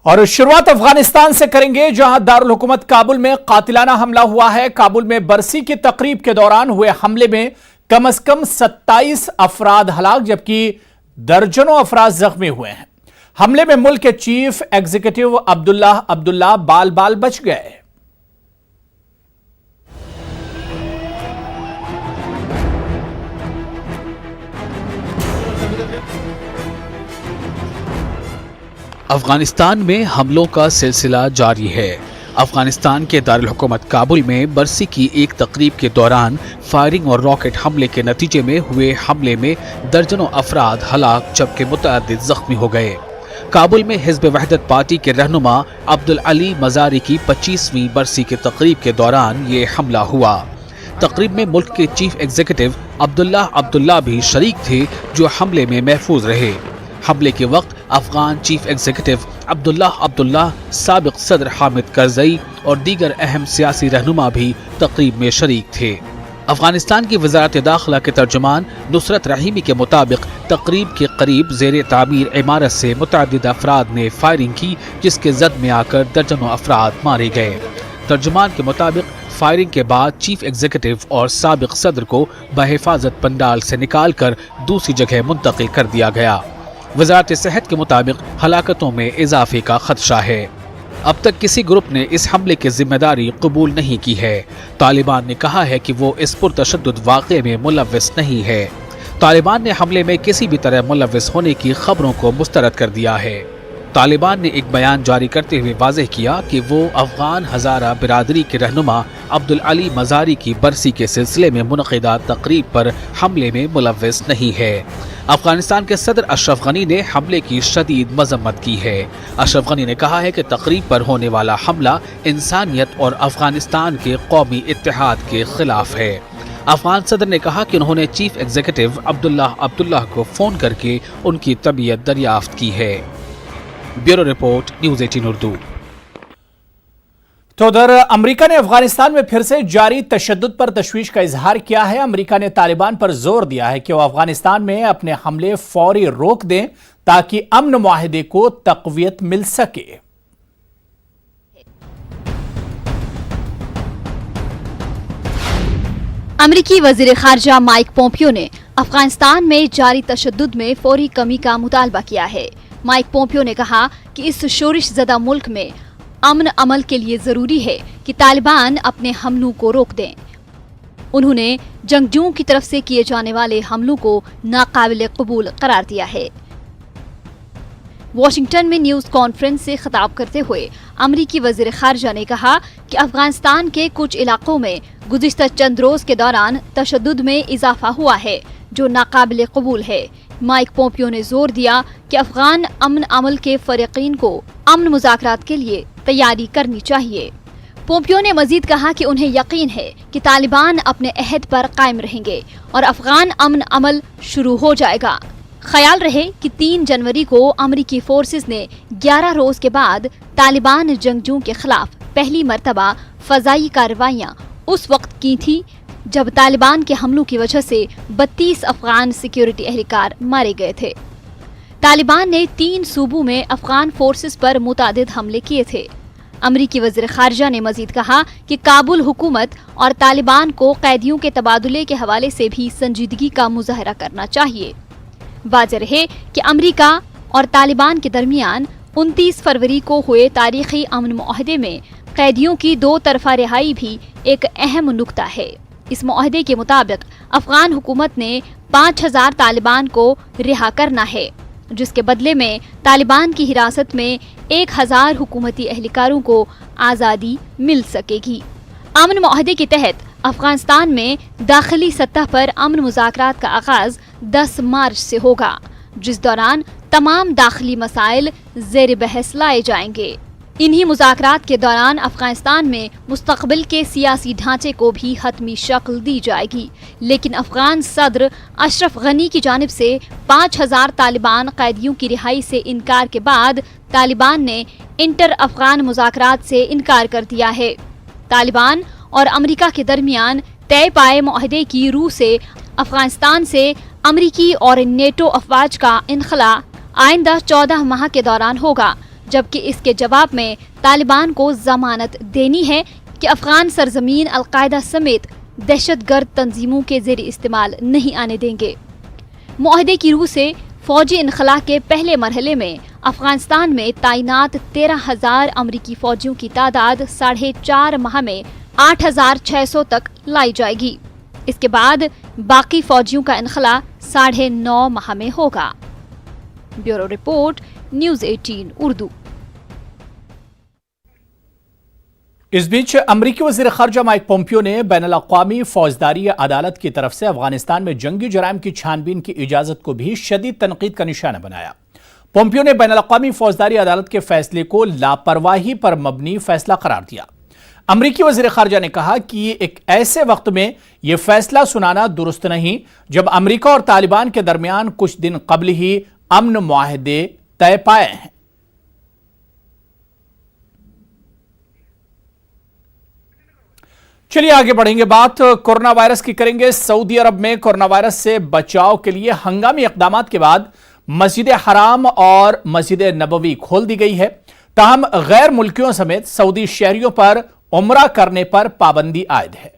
اور شروعات افغانستان سے کریں گے، جہاں دارالحکومت کابل میں قاتلانہ حملہ ہوا ہے۔ کابل میں برسی کی تقریب کے دوران ہوئے حملے میں کم از کم 27 افراد ہلاک جبکہ درجنوں افراد زخمی ہوئے ہیں۔ حملے میں ملک کے چیف ایگزیکٹو عبداللہ بال بال بچ گئے۔ افغانستان میں حملوں کا سلسلہ جاری ہے۔ افغانستان کے دارالحکومت کابل میں برسی کی ایک تقریب کے دوران فائرنگ اور راکٹ حملے کے نتیجے میں ہوئے حملے میں درجنوں افراد ہلاک جبکہ متعدد زخمی ہو گئے۔ کابل میں حزب وحدت پارٹی کے رہنما عبدالعلی مزاری کی 25ویں برسی کی تقریب کے دوران یہ حملہ ہوا۔ تقریب میں ملک کے چیف ایگزیکٹو عبداللہ بھی شریک تھے جو حملے میں محفوظ رہے۔ حملے کے وقت افغان چیف ایگزیکٹو عبداللہ، سابق صدر حامد کرزئی اور دیگر اہم سیاسی رہنما بھی تقریب میں شریک تھے۔ افغانستان کی وزارت داخلہ کے ترجمان نصرت رحیمی کے مطابق تقریب کے قریب زیر تعمیر عمارت سے متعدد افراد نے فائرنگ کی جس کے زد میں آ کر درجنوں افراد مارے گئے۔ ترجمان کے مطابق فائرنگ کے بعد چیف ایگزیکٹو اور سابق صدر کو بحفاظت پنڈال سے نکال کر دوسری جگہ منتقل کر دیا گیا۔ وزارت صحت کے مطابق ہلاکتوں میں اضافے کا خدشہ ہے۔ اب تک کسی گروپ نے اس حملے کی ذمہ داری قبول نہیں کی ہے۔ طالبان نے کہا ہے کہ وہ اس پرتشدد واقعے میں ملوث نہیں ہے۔ طالبان نے حملے میں کسی بھی طرح ملوث ہونے کی خبروں کو مسترد کر دیا ہے۔ طالبان نے ایک بیان جاری کرتے ہوئے واضح کیا کہ وہ افغان ہزارہ برادری کے رہنما عبدالعلی مزاری کی برسی کے سلسلے میں منعقدہ تقریب پر حملے میں ملوث نہیں ہے۔ افغانستان کے صدر اشرف غنی نے حملے کی شدید مذمت کی ہے۔ اشرف غنی نے کہا ہے کہ تقریب پر ہونے والا حملہ انسانیت اور افغانستان کے قومی اتحاد کے خلاف ہے۔ افغان صدر نے کہا کہ انہوں نے چیف ایگزیکٹو عبداللہ کو فون کر کے ان کی طبیعت دریافت کی ہے۔ Bureau report, news 18 Urdu. تو ادھر امریکہ نے افغانستان میں پھر سے جاری تشدد پر تشویش کا اظہار کیا ہے۔ امریکہ نے طالبان پر زور دیا ہے کہ وہ افغانستان میں اپنے حملے فوری روک دیں تاکہ امن معاہدے کو تقویت مل سکے۔ امریکی وزیر خارجہ مائک پومپیو نے افغانستان میں جاری تشدد میں فوری کمی کا مطالبہ کیا ہے۔ مائک پومپیو نے کہا کہ اس شورش زدہ ملک میں امن عمل کے لیے ضروری ہے کہ طالبان اپنے حملوں کو روک دیں۔ انہوں نے جنگجوؤں کی طرف سے کیے جانے والے حملوں کو ناقابل قبول قرار دیا ہے۔ واشنگٹن میں نیوز کانفرنس سے خطاب کرتے ہوئے امریکی وزیر خارجہ نے کہا کہ افغانستان کے کچھ علاقوں میں گزشتہ چند روز کے دوران تشدد میں اضافہ ہوا ہے جو ناقابل قبول ہے۔ مائک پومپیو نے زور دیا کہ افغان امن عمل کے فریقین کو امن مذاکرات کے لیے تیاری کرنی چاہیے۔ پومپیو نے مزید کہا کہ انہیں یقین ہے کہ طالبان اپنے عہد پر قائم رہیں گے اور افغان امن عمل شروع ہو جائے گا۔ خیال رہے کہ 3 جنوری کو امریکی فورسز نے 11 روز کے بعد طالبان جنگجوؤں کے خلاف پہلی مرتبہ فضائی کارروائیاں اس وقت کی تھی جب طالبان کے حملوں کی وجہ سے 32 افغان سیکیورٹی اہلکار مارے گئے تھے۔ طالبان نے 3 صوبوں میں افغان فورسز پر متعدد حملے کیے تھے۔ امریکی وزیر خارجہ نے مزید کہا کہ کابل حکومت اور طالبان کو قیدیوں کے تبادلے کے حوالے سے بھی سنجیدگی کا مظاہرہ کرنا چاہیے۔ واضح رہے کہ امریکہ اور طالبان کے درمیان 29 فروری کو ہوئے تاریخی امن معاہدے میں قیدیوں کی 2 طرفہ رہائی بھی ایک اہم نکتہ ہے۔ اس معاہدے کے مطابق افغان حکومت نے 5000 طالبان کو رہا کرنا ہے جس کے بدلے میں طالبان کی حراست میں 1000 حکومتی اہلکاروں کو آزادی مل سکے گی۔ امن معاہدے کے تحت افغانستان میں داخلی سطح پر امن مذاکرات کا آغاز 10 مارچ سے ہوگا جس دوران تمام داخلی مسائل زیر بحث لائے جائیں گے۔ انہی مذاکرات کے دوران افغانستان میں مستقبل کے سیاسی ڈھانچے کو بھی حتمی شکل دی جائے گی، لیکن افغان صدر اشرف غنی کی جانب سے 5000 طالبان قیدیوں کی رہائی سے انکار کے بعد طالبان نے انٹر افغان مذاکرات سے انکار کر دیا ہے۔ طالبان اور امریکہ کے درمیان طے پائے معاہدے کی روح سے افغانستان سے امریکی اور نیٹو افواج کا انخلاء آئندہ 14 ماہ کے دوران ہوگا، جبکہ اس کے جواب میں طالبان کو ضمانت دینی ہے کہ افغان سرزمین القاعدہ سمیت دہشت گرد تنظیموں کے زیر استعمال نہیں آنے دیں گے۔ معاہدے کی روح سے فوجی انخلاء کے پہلے مرحلے میں افغانستان میں تعینات 13,000 امریکی فوجیوں کی تعداد 4.5 ماہ میں 8,600 تک لائی جائے گی۔ اس کے بعد باقی فوجیوں کا انخلاء 9.5 ماہ میں ہوگا۔ Bureau report, news 18 Urdu. اس بیچ امریکی وزیر خارجہ مائک پومپیو نے بین الاقوامی فوجداری عدالت کی طرف سے افغانستان میں جنگی جرائم کی چھان بین کی اجازت کو بھی شدید تنقید کا نشانہ بنایا۔ پومپیو نے بین الاقوامی فوجداری عدالت کے فیصلے کو لاپرواہی پر مبنی فیصلہ قرار دیا۔ امریکی وزیر خارجہ نے کہا کہ ایک ایسے وقت میں یہ فیصلہ سنانا درست نہیں جب امریکہ اور طالبان کے درمیان کچھ دن قبل ہی امن معاہدے طے پائے ہیں۔ چلیے آگے بڑھیں گے، بات کورونا وائرس کی کریں گے۔ سعودی عرب میں کورونا وائرس سے بچاؤ کے لیے ہنگامی اقدامات کے بعد مسجد حرام اور مسجد نبوی کھول دی گئی ہے، تاہم غیر ملکیوں سمیت سعودی شہریوں پر عمرہ کرنے پر پابندی عائد ہے۔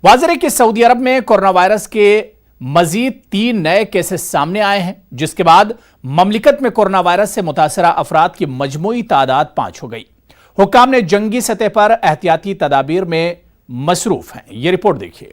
واضح ہے کہ سعودی عرب میں کورونا وائرس کے مزید 3 نئے کیسز سامنے آئے ہیں، جس کے بعد مملکت میں کورونا وائرس سے متاثرہ افراد کی مجموعی تعداد 5 ہو گئی۔ حکام نے جنگی سطح پر احتیاطی تدابیر میں مصروف ہیں۔ یہ رپورٹ دیکھیے۔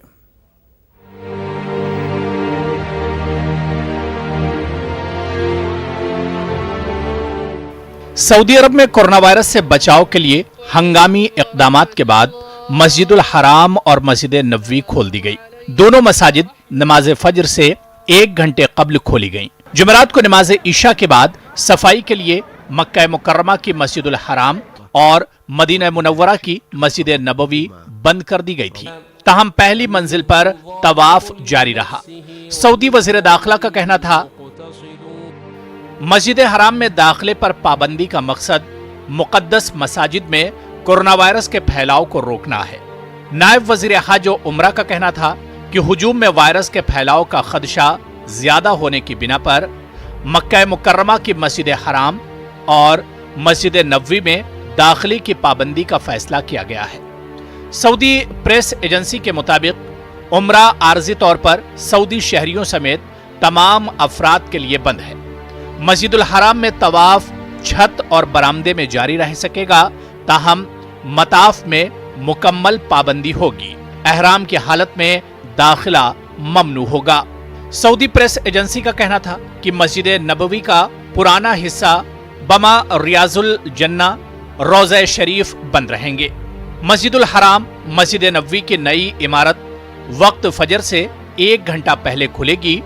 سعودی عرب میں کورونا وائرس سے بچاؤ کے لیے ہنگامی اقدامات کے بعد مسجد الحرام اور مسجد نبوی کھول دی گئی۔ دونوں مساجد نماز فجر سے 1 گھنٹے قبل کھولی گئیں۔ جمعرات کو نماز عشاء کے بعد صفائی کے لیے مکہ مکرمہ کی مسجد الحرام اور مدینہ منورہ کی مسجد نبوی بند کر دی گئی تھی، تاہم پہلی منزل پر طواف جاری رہا۔ سعودی وزیر داخلہ کا کہنا تھا مسجد حرام میں داخلے پر پابندی کا مقصد مقدس مساجد میں کورونا وائرس کے پھیلاؤ کو روکنا ہے۔ نائب وزیر حج و عمرہ کا کہنا تھا کہ ہجوم میں وائرس کے پھیلاؤ کا خدشہ زیادہ ہونے کی بنا پر مکہ مکرمہ کی مسجد حرام اور مسجد نبوی میں داخلے کی پابندی کا فیصلہ کیا گیا ہے۔ سعودی پریس ایجنسی کے مطابق عمرہ عارضی طور پر سعودی شہریوں سمیت تمام افراد کے لیے بند ہے۔ مسجد الحرام میں طواف چھت اور برآمدے میں جاری رہ سکے گا، تاہم مطاف میں مکمل پابندی ہوگی۔ احرام کی حالت میں داخلہ ممنوع ہوگا۔ سعودی پریس ایجنسی کا کہنا تھا کہ مسجد نبوی کا پرانا حصہ بما ریاض الجنہ روضہ شریف بند رہیں گے۔ مسجد الحرام مسجد نبوی کی نئی عمارت وقت فجر سے 1 گھنٹہ پہلے کھلے گی۔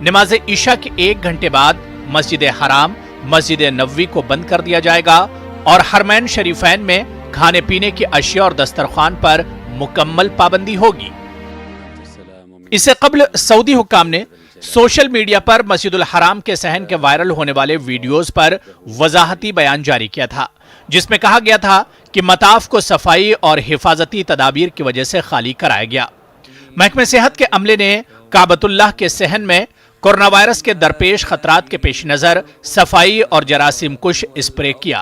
نماز عشاء کے 1 گھنٹے بعد مسجد حرام مسجد نبوی کو بند کر دیا جائے گا اور حرمین شریفین میں کھانے پینے کی اشیاء اور دسترخوان پر مکمل پابندی ہوگی۔ اس سے قبل سعودی حکام نے سوشل میڈیا پر مسجد الحرام کے صحن کے وائرل ہونے والے ویڈیوز پر وضاحتی بیان جاری کیا تھا، جس میں کہا گیا تھا کہ مطاف کو صفائی اور حفاظتی تدابیر کی وجہ سے خالی کرایا گیا۔ محکمہ صحت کے عملے نے کعبۃ اللہ کے صحن میں کورونا وائرس کے درپیش خطرات کے پیش نظر صفائی اور جراثیم کش اسپرے کیا۔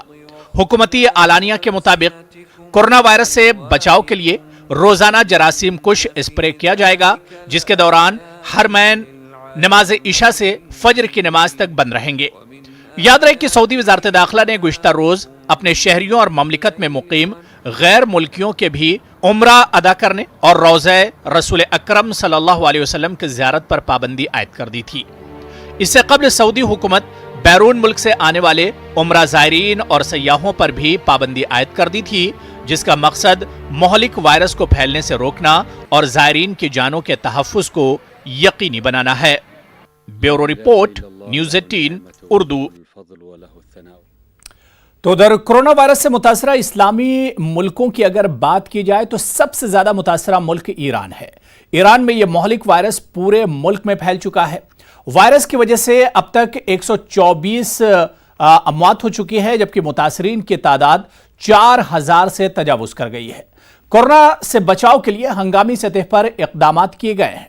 حکومتی اعلانیہ کے مطابق کورونا وائرس سے بچاؤ کے لیے روزانہ جراثیم کش اسپرے کیا جائے گا، جس کے دوران حرمین نماز عشاء سے فجر کی نماز تک بند رہیں گے۔ یاد رہے کہ سعودی وزارت داخلہ نے گزشتہ روز اپنے شہریوں اور مملکت میں مقیم غیر ملکیوں کے بھی عمرہ ادا کرنے اور روضہ رسول اکرم صلی اللہ علیہ وسلم کی زیارت پر پابندی عائد کر دی تھی۔ اس سے قبل سعودی حکومت بیرون ملک سے آنے والے عمرہ زائرین اور سیاحوں پر بھی پابندی عائد کر دی تھی، جس کا مقصد مہلک وائرس کو پھیلنے سے روکنا اور زائرین کی جانوں کے تحفظ کو یقینی بنانا ہے۔ Bureau report, news 18 Urdu. تو ادھر کورونا وائرس سے متاثرہ اسلامی ملکوں کی اگر بات کی جائے تو سب سے زیادہ متاثرہ ملک ایران ہے۔ ایران میں یہ مہلک وائرس پورے ملک میں پھیل چکا ہے۔ وائرس کی وجہ سے اب تک 124 اموات ہو چکی ہے، جبکہ متاثرین کی تعداد 4000 سے تجاوز کر گئی ہے۔ کورونا سے بچاؤ کے لیے ہنگامی سطح پر اقدامات کیے گئے ہیں۔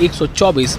124,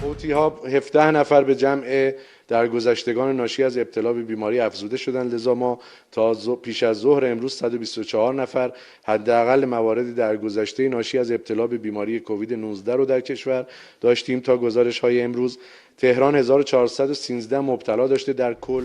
حوثی‌ها 17 نفر به جمع درگذشتگان ناشی از ابتلا به بیماری افزوده شدند، لذا ما تا پیش از ظهر امروز 124 نفر حداقل مواردی درگذشته ناشی از ابتلا به بیماری کووید 19 رو در کشور داشتیم. تا گزارش‌های امروز تهران 1413 مبتلا داشته. در کل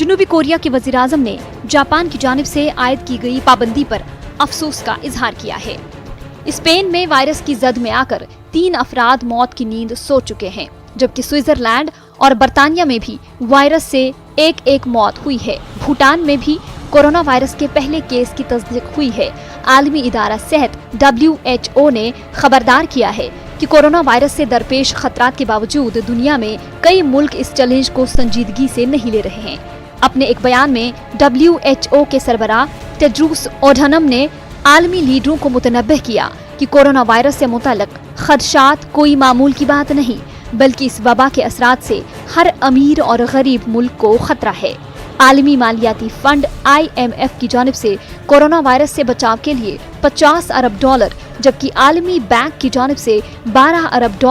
جنوبی کوریا کے وزیر اعظم نے جاپان کی جانب سے عائد کی گئی پابندی پر افسوس کا اظہار کیا ہے۔ اسپین میں وائرس کی زد میں آ کر 3 افراد موت کی نیند سو چکے ہیں، جبکہ سوئٹزرلینڈ اور برطانیہ میں بھی وائرس سے ایک موت ہوئی ہے۔ بھوٹان میں بھی کورونا وائرس کے پہلے کیس کی تصدیق ہوئی ہے۔ عالمی ادارہ صحت WHO نے خبردار کیا ہے کہ کورونا وائرس سے درپیش خطرات کے باوجود دنیا میں کئی ملک اس چیلنج کو سنجیدگی سے نہیں لے رہے ہیں۔ اپنے ایک بیان میں WHO کے سربراہ ٹیڈروس اڈھانم نے عالمی لیڈروں کو متنبہ کیا کہ کورونا وائرس سے متعلق خدشات کوئی معمول کی بات نہیں، بلکہ اس وبا کے اثرات سے ہر امیر اور غریب ملک کو خطرہ ہے۔ عالمی مالیاتی فنڈ IMF کی جانب سے کورونا وائرس سے بچاؤ کے لیے $50 ارب، جبکہ عالمی بینک کی جانب سے $12 ارب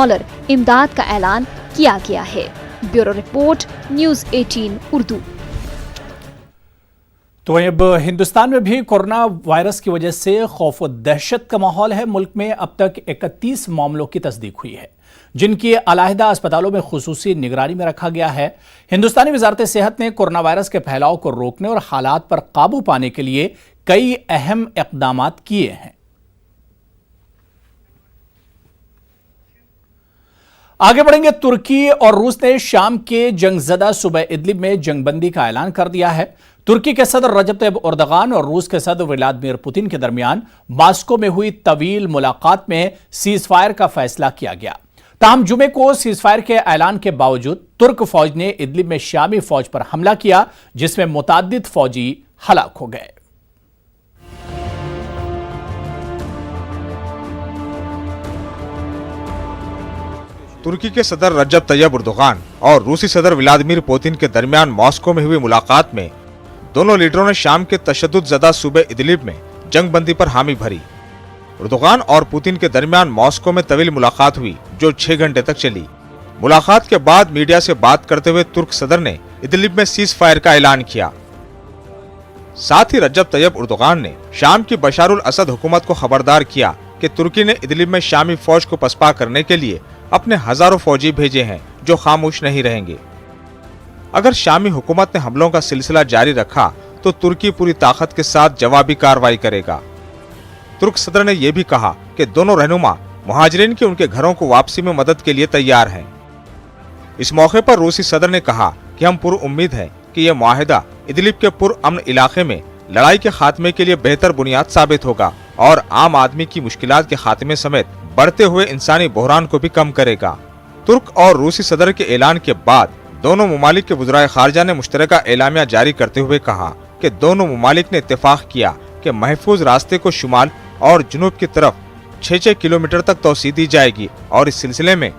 امداد کا اعلان کیا گیا ہے۔ Bureau report, news 18 Urdu. تو اب ہندوستان میں بھی کورونا وائرس کی وجہ سے خوف و دہشت کا ماحول ہے۔ ملک میں اب تک 31 معاملوں کی تصدیق ہوئی ہے، جن کی علیحدہ اسپتالوں میں خصوصی نگرانی میں رکھا گیا ہے۔ ہندوستانی وزارت صحت نے کورونا وائرس کے پھیلاؤ کو روکنے اور حالات پر قابو پانے کے لیے کئی اہم اقدامات کیے ہیں۔ آگے بڑھیں گے۔ ترکی اور روس نے شام کے جنگ زدہ صوبہ ادلب میں جنگ بندی کا اعلان کر دیا ہے۔ ترکی کے صدر رجب طیب اردغان اور روس کے صدر ولادیمیر پوتن کے درمیان ماسکو میں ہوئی طویل ملاقات میں سیز فائر کا فیصلہ کیا گیا۔ تاہم جمعے کو سیز فائر کے اعلان کے باوجود ترک فوج نے ادلب میں شامی فوج پر حملہ کیا، جس میں متعدد فوجی ہلاک ہو گئے۔ ترکی کے صدر رجب طیب اردغان اور روسی صدر ولادیمیر پوتن کے درمیان ماسکو میں ہوئی ملاقات میں دونوں لیڈروں نے شام کے تشدد زدہ صوبے ادلب میں جنگ بندی پر حامی بھری۔ اردغان اور پوتن کے درمیان ماسکو میں طویل ملاقات ہوئی جو 6 گھنٹے تک چلی۔ ملاقات کے بعد میڈیا سے بات کرتے ہوئے ترک صدر نے ادلب میں سیز فائر کا اعلان کیا۔ ساتھ ہی رجب طیب اردغان نے شام کی بشار الاسد حکومت کو خبردار کیا کہ ترکی نے ادلب میں شامی فوج کو پسپا کرنے کے لیے اپنے ہزاروں فوجی بھیجے ہیں جو خاموش نہیں رہیں گے۔ اگر شامی حکومت نے حملوں کا سلسلہ جاری رکھا تو ترکی پوری طاقت کے ساتھ جوابی کارروائی کرے گا۔ ترک صدر نے یہ بھی کہا کہ دونوں رہنما مہاجرین کی ان کے گھروں کو واپسی میں مدد کے لیے تیار ہیں۔ اس موقع پر روسی صدر نے کہا کہ ہم پر امید ہیں کہ یہ معاہدہ ادلب کے پر امن علاقے میں لڑائی کے خاتمے کے لیے بہتر بنیاد ثابت ہوگا اور عام آدمی کی مشکلات کے خاتمے سمیت بڑھتے ہوئے انسانی بحران کو بھی کم کرے گا۔ ترک اور روسی صدر کے اعلان کے بعد دونوں ممالک کے وزرائے خارجہ نے مشترکہ اعلامیہ جاری کرتے ہوئے کہا کہ دونوں ممالک نے اتفاق کیا کہ محفوظ راستے کو شمال اور جنوب کی طرف 6 کلومیٹر تک توسیع دی جائے گی، اور اس سلسلے میں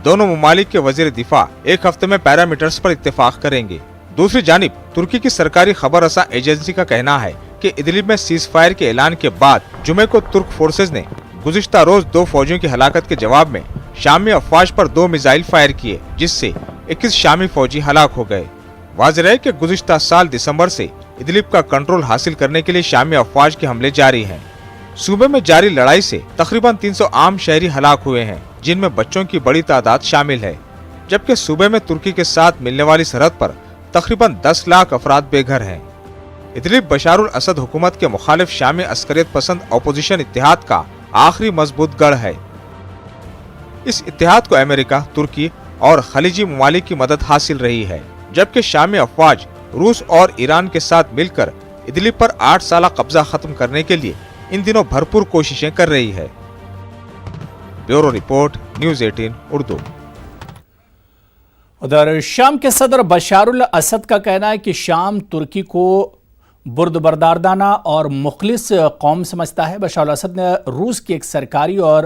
دونوں ممالک کے وزیر دفاع ایک ہفتے میں پیرامیٹرز پر اتفاق کریں گے۔ دوسری جانب ترکی کی سرکاری خبر رساں ایجنسی کا کہنا ہے کہ ادلب میں سیز فائر کے اعلان کے بعد جمعے کو ترک فورسز نے گزشتہ روز 2 فوجیوں کی ہلاکت کے جواب میں شامی افواج پر 2 میزائل فائر کیے، جس سے 21 شامی فوجی ہلاک ہو گئے۔ واضح ہے کہ گزشتہ سال دسمبر سے ادلب کا کنٹرول حاصل کرنے کے لیے شامی افواج کے حملے جاری ہیں۔ صوبے میں جاری لڑائی سے تقریباً 300 عام شہری ہلاک ہوئے ہیں، جن میں بچوں کی بڑی تعداد شامل ہے، جبکہ صوبے میں ترکی کے ساتھ ملنے والی سرحد پر تقریباً 10 لاکھ افراد بے گھر ہیں۔ ادلب بشار الاسد حکومت کے مخالف شامی عسکریت پسند اپوزیشن اتحاد کا آخری مضبوط گڑھ ہے۔ اس اتحاد کو امریکہ، ترکی اور خلیجی ممالک کی مدد حاصل رہی ہے، جبکہ شامی افواج روس اور ایران کے ساتھ مل کر ادلب پر 8 سالہ قبضہ ختم کرنے کے لیے ان دنوں بھرپور کوششیں کر رہی ہے۔ Bureau report, news 18 Urdu. ادھر شام کے صدر بشار الاسد کا کہنا ہے کہ شام ترکی کو بردبردارانہ اور مخلص قوم سمجھتا ہے۔ بشار الاسد نے روس کی ایک سرکاری اور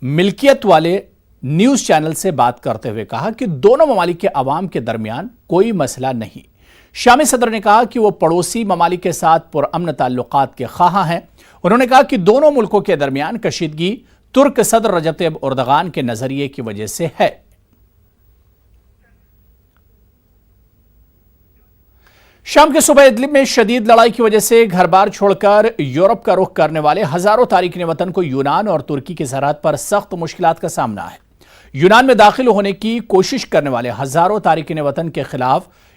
ملکیت والے نیوز چینل سے بات کرتے ہوئے کہا کہ دونوں ممالک کے عوام کے درمیان کوئی مسئلہ نہیں۔ شامی صدر نے کہا کہ وہ پڑوسی ممالک کے ساتھ پرامن تعلقات کے خواہاں ہیں۔ انہوں نے کہا کہ دونوں ملکوں کے درمیان کشیدگی ترک صدر رجب طیب اردغان کے نظریے کی وجہ سے ہے۔ شام کے صوبہ ادلب میں شدید لڑائی کی وجہ سے گھر بار چھوڑ کر یورپ کا رخ کرنے والے ہزاروں تارکین وطن کو یونان اور ترکی کی سرحد پر سخت مشکلات کا سامنا ہے۔ یونان میں داخل ہونے کی کوشش کرنے والے ہزاروں تارکین وطن کے خلاف